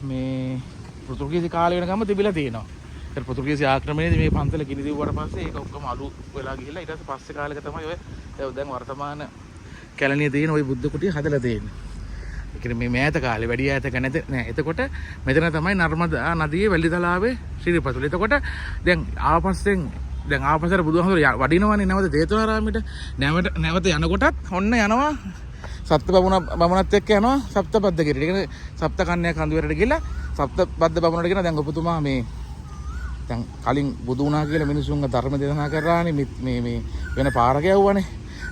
මේ පෘතුගීසි කාලේ වෙනකම්ම තිබිලා තියෙනවා. ඒ පෘතුගීසි ආක්‍රමණයේදී මේ පන්සල කිනි දිව්වට පස්සේ ඒක ඔක්කොම අලු වෙලා ගිහිල්ලා ඊට පස්සේ කාලෙක තමයි ඔය දැන් වර්තමාන කැලණියේ තියෙන ওই බුද්ධ කුටිය හදලා තියෙන්නේ. ඒ කියන්නේ මේ මෑත කාලේ වැඩි ඈතක නෑ. එතකොට මෙතන තමයි නර්මදා නදියේ වැලි තලාවේ සිරිපතුල. එතකොට දැන් ආපස්සට බුදුහාමුදුරු වඩිනවනේ නැවත ජේතවනාරාමයට. නැවත යනකොටත් ඔන්න යනවා බමුණත් එක්ක යනවා සප්තබද්ද ගිරියට. ඒ කියන්නේ සප්තකන්‍යා කඳුවරට ගිහලා සප්තබද්ද බමුණට කියන දැන් ඔබතුමා මේ දැන් කලින් බුදු වුණා කියලා මිනිසුන්ගේ ධර්ම දේශනා කරානේ මේ වෙන පාරක යවුවානේ.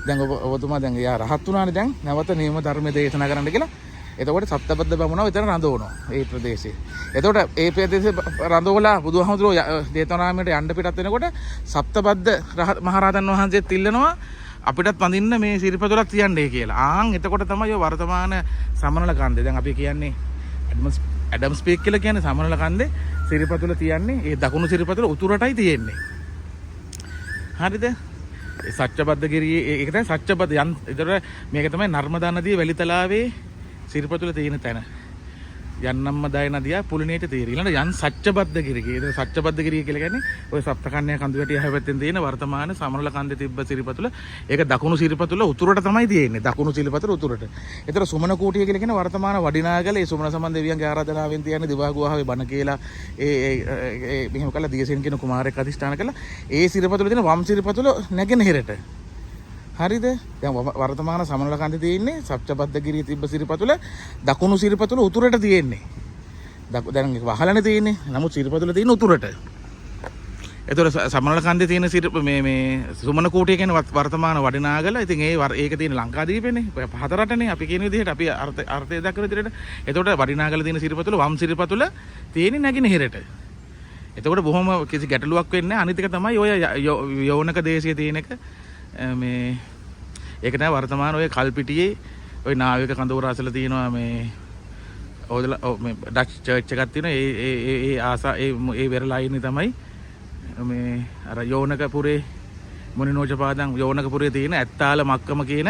දැන් ඔබතුමා දැන් එයා රහත් වුණානේ. දැන් නැවත නියම ධර්ම දේශනා කරන්න කියලා. එතකොට සප්තබද්ද බමුණව එතන රඳවනවා ඒ ප්‍රදේශේ. එතකොට ඒ ප්‍රදේශේ රඳවලා බුදුහාමුදුරුවෝ ජේතවනාරාමයට යන්න පිටත් වෙනකොට සප්තබද්ද මහරහතන් වහන්සේත් ඉල්ලනවා අපිටත් වඳින්න මේ සිරිපතුලක් තියන්නේ කියලා. එතකොට තමයි ඔය වර්තමාන සමනල කන්දේ. දැන් අපි කියන්නේ ඇඩම්ස් පීක් කියලා කියන්නේ සමනල කන්දේ සිරිපතුල තියන්නේ ඒ දකුණු සිරිපතුල උතුරටයි තියෙන්නේ. හරිද? සත්‍යබද්ද ගිරියේ ඒක තමයි සත්‍යබද්ද යන්. ඒතර මේක තමයි නර්මදා නදියේ වැලි තලාවේ සිරිපතුල තියෙන තැන. යන්නම්ම දය නදිය පුලිනේට තියෙන. ඊළඟ යන් සත්‍යබද්ද ගිරිය. ඒක සත්‍යබද්ද ගිරිය කියලා කියන්නේ ඔය සප්තකන්‍යා කඳු වැටිය හැවැත්තෙන් තියෙන වර්තමාන සමනල කන්දේ තිබ්බ සිරිපතුල. ඒක දකුණු සිරිපතුල උතුරට තමයි තියෙන්නේ. දකුණු සිරිපතුල උතුරට. ඒතර සුමන කූටිය කියලා කියන වර්තමාන වඩිනාගල ඒ සුමන සම්බන්ධ දෙවියන්ගේ ආරාධනාවෙන් තියන්නේ දිවාගුවාවේ බණ කියලා ඒ මෙහෙම කළා දියසෙන් කියන කුමාරයෙක් අධිෂ්ඨාන කළා. ඒ සිරිපතුල තියෙන වම් සිරිපතුල නැගෙනහිරට. හරිද? දැන් වර්තමාන සමනල කන්දේ තියෙන්නේ සත්‍යබද්ද ගිරිය තිබ්බ සිරිපතුල දකුණු සිරිපතුල උතුරට තියෙන්නේ. දැන් වහලනේ තියෙන්නේ. නමුත් සිරිපතුල තියෙන උතුරට. ඒතර සමනල කන්දේ තියෙන මේ සුමන කූටිය කියන වර්තමාන වඩිනාගල. ඉතින් ඒක තියෙන ලංකාදීපේනේ. හතරටනේ අපි කියන විදිහට අපි අර්ථය දක්වන විදිහට. ඒතකොට වඩිනාගල තියෙන සිරිපතුල වම් සිරිපතුල තියෙන්නේ නැගෙනහිරට. එතකොට බොහොම කිසි ගැටලුවක් වෙන්නේ නැහැ. අනිත් එක තමයි ඔය යෝනක දේශයේ තියෙන එක මේ ඒක තමයි වර්තමාන ඔය කල්පිටියේ ඔය නාවික කඳවුර අසල තියෙනවා මේ මේ ඩච් චර්ච් එකක් තියෙනවා. ඒ වෙරළයිනේ තමයි මේ අර යෝනකපුරේ මොනිනෝජපාදන් යෝනකපුරේ තියෙන ඇත්තාල මක්කම කියන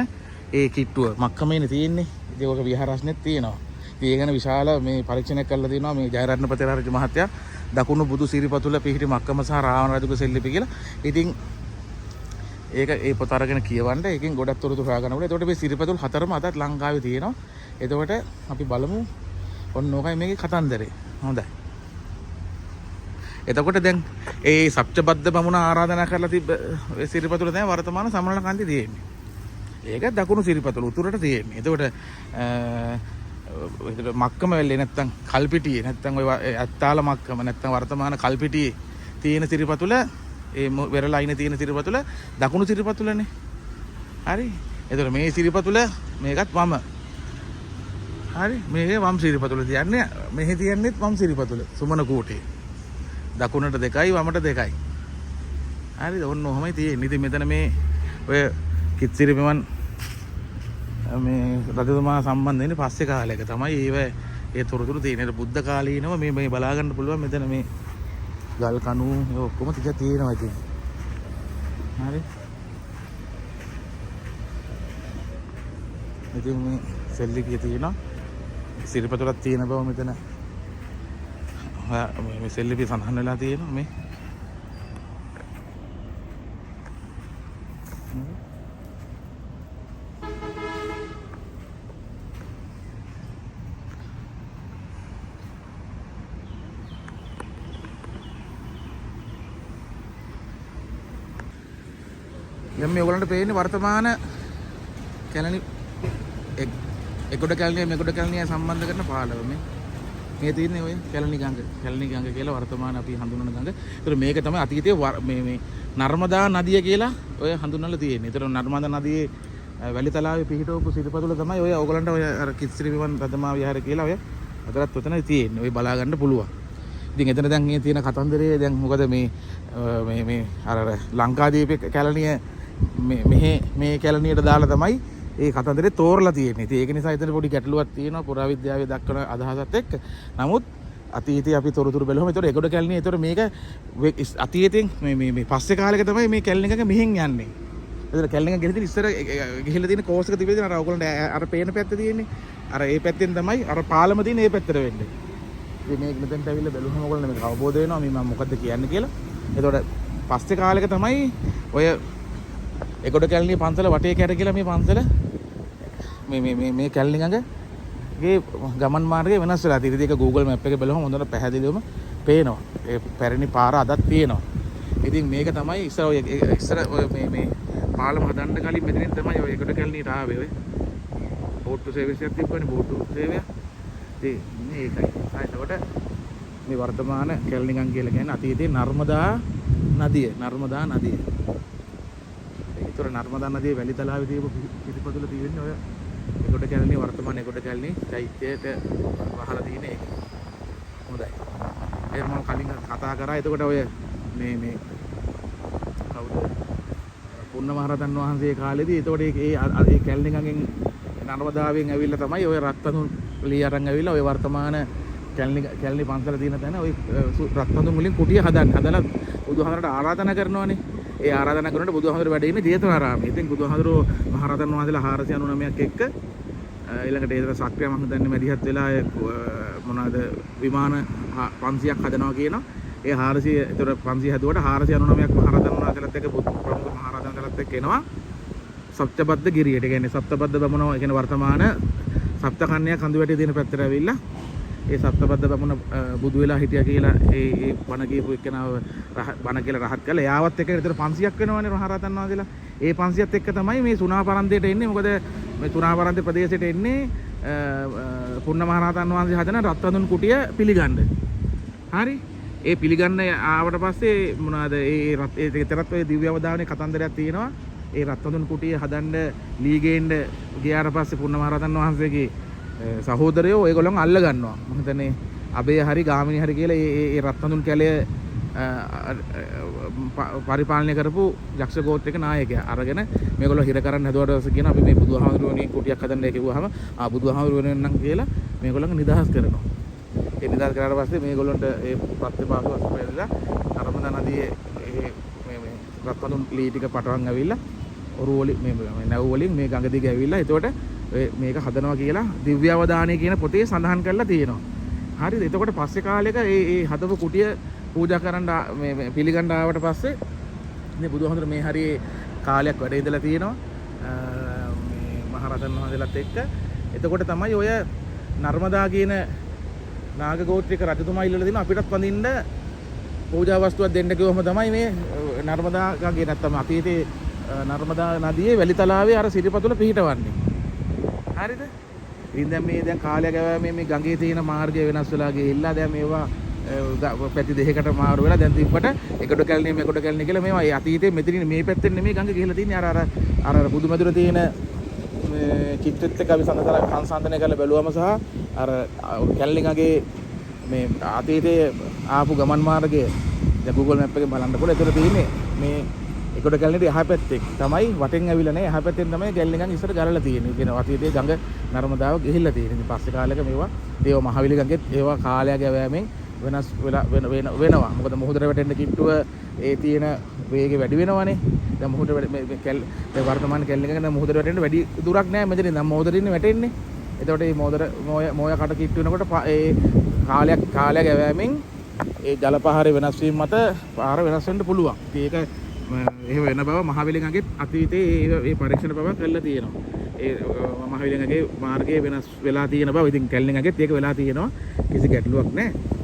ඒ කිට්ටුව මක්කමේනේ තියෙන්නේ. ඉතින් ඔක විහාරස්නෙත් තියෙනවා. ඉතින් ඒ ගැන විශාල මේ පරීක්ෂණයක් කරලා තියෙනවා මේ ජයරත්න පතිරාජ මහත්තයා දකුණු බුදු සිරිපතුල පිහිටි මක්කම සහ රාවණ රජුගේ සෙල්ලිපි කියලා. ඉතින් ඒක ඒ පොත අරගෙන කියවන්න ඒකෙන් ගොඩක් තොරතුරු හොයාගන්න ඕනේ. එතකොට මේ සිරිපතුල් හතරම අදත් ලංකාවේ තියෙනවා. එතකොට අපි බලමු ඔන්න ඕකයි මේකේ කතන්දරේ. හොඳයි. එතකොට දැන් ඒ සත්‍යබද්ධ බමුණ ආරාධනා කරලා තිබ්බ සිරිපතුල තමයි වර්තමාන සමනල කන්දේ තියෙන්නේ. ඒක දකුණු සිරිපතුල උතුරට තියෙන්නේ. එතකොට මක්කම වෙල්ලේ නැත්තම් කල්පිටියේ නැත්තම් ඔය ඇත්තාල මක්කම නැත්තම් වර්තමාන කල්පිටියේ තියෙන සිරිපතුල ඒ වෙරළයිනේ තියෙන සිරිපතුල දකුණු සිරිපතුලනේ. හරි. එතකොට මේ සිරිපතුල මේකත් වම. හරි. මේකේ වම් සිරිපතුල තියන්නේ මෙහි තියන්නේත් වම් සිරිපතුල සුමන කූටේ. දකුණට 2යි වමට 2යි. හරිද? ඔන්න ඔහමයි තියෙන්නේ. ඉතින් මෙතන මේ ඔය කිත්සිරිපෙමන් මේ රජතුමා සම්බන්ධ වෙන්නේ පස්සේ කාලයක තමයි ඒ තොරතුරු තියෙන්නේ. බුද්ධ කාලීනව මේ බලා ගන්න පුළුවන් මෙතන මේ ගල් කණු ඔක්කොම ටික තියෙනවා ඉතින්. හරි. ඉතින් මේ සෙල්ලිපිය තියෙනවා. සිරිපතුලක් තියෙන බව මෙතන මේ සෙල්ලිපිය සඳහන් වෙලා තියෙනවා මේ. දැන් මේ ඔයගලන්ට පේන්නේ වර්තමාන කැලණි එකොඩ කැලණිය මෙකොඩ කැලණිය සම්බන්ධ කරන පාලව මේ තියෙන්නේ ඔය කැලණි ගඟ කියලා වර්තමාන අපි හඳුනන ගඟ. ඒතර මේක තමයි අතීතයේ මේ නර්මදා නදිය කියලා ඔය හඳුන්වලා තියෙන්නේ. ඒතර නර්මදා නදියේ වැලිතලාවේ පිහිටවපු සිරිපතුල තමයි ඔය ඔයගලන්ට ඔය අර කිත්සිරිපෙමන් රජමා විහාර කියලා ඔය අතරත් ඔතන තියෙන්නේ. ඔය බලා ගන්න පුළුවන්. ඉතින් එතන දැන් මේ තියෙන කතන්දරේ දැන් මොකද මේ අර ලංකාදීපේ කැලණිය මේ කැලණියට දාලා තමයි ඒ කතන්දරේ තෝරලා තියෙන්නේ. ඉතින් ඒක නිසා එතන පොඩි ගැටලුවක් තියෙනවා පුරාවිද්‍යාවේ දක්වන අදහසත් එක්ක. නමුත් අතීතයේ අපි තොරතුරු බැලුවම ඒතර එකොඩ කැලණිය ඒතර මේක අතීතයෙන් මේ පස්සේ කාලෙක තමයි මේ කැලණි එකක මෙහෙන් යන්නේ. ඒතර කැලණි එක ගෙනදින ඉස්සර ගිහිල්ලා තියෙන කෝස් එක තිබෙන්නේ අර ඔයගොල්ලන්ට අර පේන පැත්ත තියෙන්නේ. අර ඒ පැත්තෙන් තමයි අර පාලම තියෙන ඒ පැත්තට වෙන්නේ. ඉතින් මේක මෙතෙන්ට ඇවිල්ලා බැලුවම ඔයගොල්ලන්ට මේක අවබෝධ වෙනවා මේ මම මොකද්ද කියන්නේ කියලා. ඒතකොට පස්සේ කාලෙක තමයි ඔය එකොඩ කැලණිය පන්සල වටේ කැර කියලා මේ පන්සල මේ කැලණි ගඟගේ ගමන් මාර්ගය වෙනස් වෙලා තියෙනවා. ඒක Google Map එකේ බලුවම හොඳට පැහැදිලිවම පේනවා. ඒ පැරණි පාර අදත් තියෙනවා. ඉතින් මේක තමයි ඉස්සර ඔය මේ පාලම හදන්න කලින් මෙතනින් තමයි ඔය එකොඩ කැලණියට ආවේ ඔය. බෝට්ටු සර්විස් එකක් තිබ්බනේ බෝට්ටු සේවය. ඉතින් මේකයි. එතකොට මේ වර්තමාන කැලණි ගඟ කියලා කියන්නේ අතීතයේ නර්මදා නදිය. ඒතර නර්මදා නදියේ වැලිතලාවේ තියපු පිටිපතුල තියෙන්නේ ඔය එකොඩ කැලණිය වර්තමාන එකොඩ කැලණිය චෛත්‍යයට වහලා තියෙන එක. හොඳයි. ඒක මම කලින් කතා කරා. එතකොට ඔය මේ කවුද? පුන්න මහරහතන් වහන්සේ කාලේදී එතකොට ඒ කැලණි ගඟෙන් නර්මදාවෙන් ඇවිල්ලා තමයි ඔය රත්තරන් ලී අරන් ඇවිල්ලා ඔය වර්තමාන කැලණි පන්සල තියෙන තැන ඔය රත්තරන් වලින් කුටිය හදලා බුදුහාමරට ආරාධනා කරනවානේ. ඒ ආරාධනා කරනකොට බුදුහාමර වැඩ ඉන්නේ ජේතවනාරාමයේ. ඉතින් බුදුහාමර මහරහතන් වහන්සේලා 499ක් එක්ක ඊළඟට ඒතර සක්‍රිය මම දන්නේ මැදිහත් වෙලා මොනවාද විමාන 500ක් හදනවා කියනවා. ඒ 400 ඒතර 500 හදුවට 499ක් මහරහතන් වහන්සේලාත් එක්ක ප්‍රමුඛ මහරහතන් වහන්සේලාත් එක්ක එනවා. සත්‍යබද්ධ ගිරියට. ඒ කියන්නේ සත්‍යබද්ධ බමුණෝ ඒ කියන්නේ වර්තමාන සප්තකන්‍යා කඳුවැටේ තියෙන පැත්තට ඇවිල්ලා ඒ සත්‍යබද්ධ බමුණ බුදු වෙලා හිටියා කියලා ඒ බණ කියපු එක්කනව බණ කියලා රහත් කළා. එයාවත් එක්ක විතර 500ක් වෙනවනේ මහරහතන් වහන්සේලා. ඒ 500ත් එක්ක තමයි මේ සුණාපරන්තයට එන්නේ. මොකද මේ සුණාපරන්ත ප්‍රදේශයට එන්නේ පුන්න මහරහතන් වහන්සේ හදන රත්තරන් කුටිය පිළිගන්න. හරි. ඒ පිළිගන්න ආවට පස්සේ මොනවාද ඒ තරත් ඔය දිව්‍ය අවදානයේ කතන්දරයක් තියෙනවා. ඒ රත්තරන් කුටිය හදන්න ලීගේන්න ගියාට පස්සේ පුන්න මහරහතන් වහන්සේගේ සහෝදරයෝ ඒගොල්ලන් අල්ල ගන්නවා. මම හිතන්නේ අබේ හරි ගාමිණී හරි කියලා ඒ රත්නතුන් කැලේ පරිපාලනය කරපු යක්ෂ ගෝත්‍රික නායකයා අරගෙන මේගොල්ලෝ හිර කරන්න හදුවට පස්සේ කියන අපි මේ බුදුහාමුදුරුවනේ කුටියක් හදන්න කිව්වහම බුදුහාමුදුරුවනේ නම් කියලා මේගොල්ලන්ව නිදහස් කරනවා. ඒ නිදහස් කරාට පස්සේ මේගොල්ලන්ට ඒ ප්‍රතිපාසු අස්පෙරලා නර්මදා නදියේ මේ රත්නතුන් ලී ටික පටවන් ඇවිල්ලා ඔරු වලින් මේ නැව් වලින් මේ ගඟ දිග ඇවිල්ලා එතකොට මේක හදනවා කියලා දිව්‍ය අවදානය කියන පොතේ සඳහන් කරලා තියෙනවා. හරිද? එතකොට පස්සේ කාලෙක ඒ හදපු කුටිය පූජා කරන්න මේ පිළිගන්න ආවට පස්සේ මේ බුදුහාමුදුරුවෝ මේ හරියේ කාලයක් වැඩ ඉඳලා තියෙනවා මේ මහරහතන් වහන්සේලාත් එක්ක. එතකොට තමයි ඔය නර්මදා කියන නාග ගෝත්‍රික රජතුමා ඉල්ලලා දෙන අපිටත් වඳින්න පූජා වස්තුවක් දෙන්න කිව්වම තමයි මේ නර්මදා ගඟේ නැත්තම් අතීතේ නර්මදා නදියේ වැලිතලාවේ අර සිරිපතුල පිහිටවන්නේ. හරිද? ඉතින් දැන් මේ දැන් කාලය ගාවා මේ ගඟේ තියෙන මාර්ගය වෙනස් වෙලා ගිහිල්ලා දැන් මේවා පැති දෙකකට මාරු වෙලා දැන් තිබ්බට එකට කැලණිය මේකට කැලණිය කියලා මේවා ඒ අතීතයේ මෙතනින් මේ පැත්තෙන් නෙමෙයි ගඟ ගිහිල්ලා තින්නේ අර බුදුමැදුර තියෙන මේ චිත්‍රෙත් එක්ක අපි සංසන්දනය කරලා බැලුවම සහ අර කැලණි ගඟේ මේ අතීතයේ ආපු ගමන් මාර්ගය දැන් Google Map එකෙන් බලන්න පුළුවන්. ඒතර තියෙන්නේ මේ එකට කැලණියට එහා පැත්තේ තමයි වටෙන් ඇවිල්ලා නේ එහා පැත්තෙන් තමයි කැලණි ගඟ ඉස්සර ගලලා තියෙන්නේ. කියන අතීතයේ ගඟ නර්මදාව ගිහිල්ලා තියෙන්නේ. ඉතින් පස්සේ කාලෙක මේවා දේව මහවිලි ගඟෙත් ඒවා කාලයක් යෑමෙන් වෙනස් වෙනවා. මොකද මුහුදට වැටෙන්න කිට්ටුව ඒ තියෙන වේගය වැඩි වෙනවනේ. දැන් මුහුදට දැන් වර්තමාන කැලණි ගඟ මුහුදට වැටෙන්න වැඩි දුරක් නෑ මෙතනින්. දැන් මොහොතරින් වැටෙන්නේ. එතකොට මේ මොය කට කිට්ටු වෙනකොට ඒ කාලයක් යෑමෙන් ඒ ජල පහරේ වෙනස් වීම මත පාර වෙනස් වෙන්න පුළුවන්. ඉතින් ඒක එහෙම වෙන බව මහවිලි ගඟෙත් අතීතයේ ඒ පරීක්ෂණ බව කරලා තියෙනවා. ඒ මහවිලි ගඟේ මාර්ගය වෙනස් වෙලා තියෙන බව ඉතින් කැලණි ගඟෙත් ඒක වෙලා තියෙනවා. කිසි ගැටලුවක් නැහැ.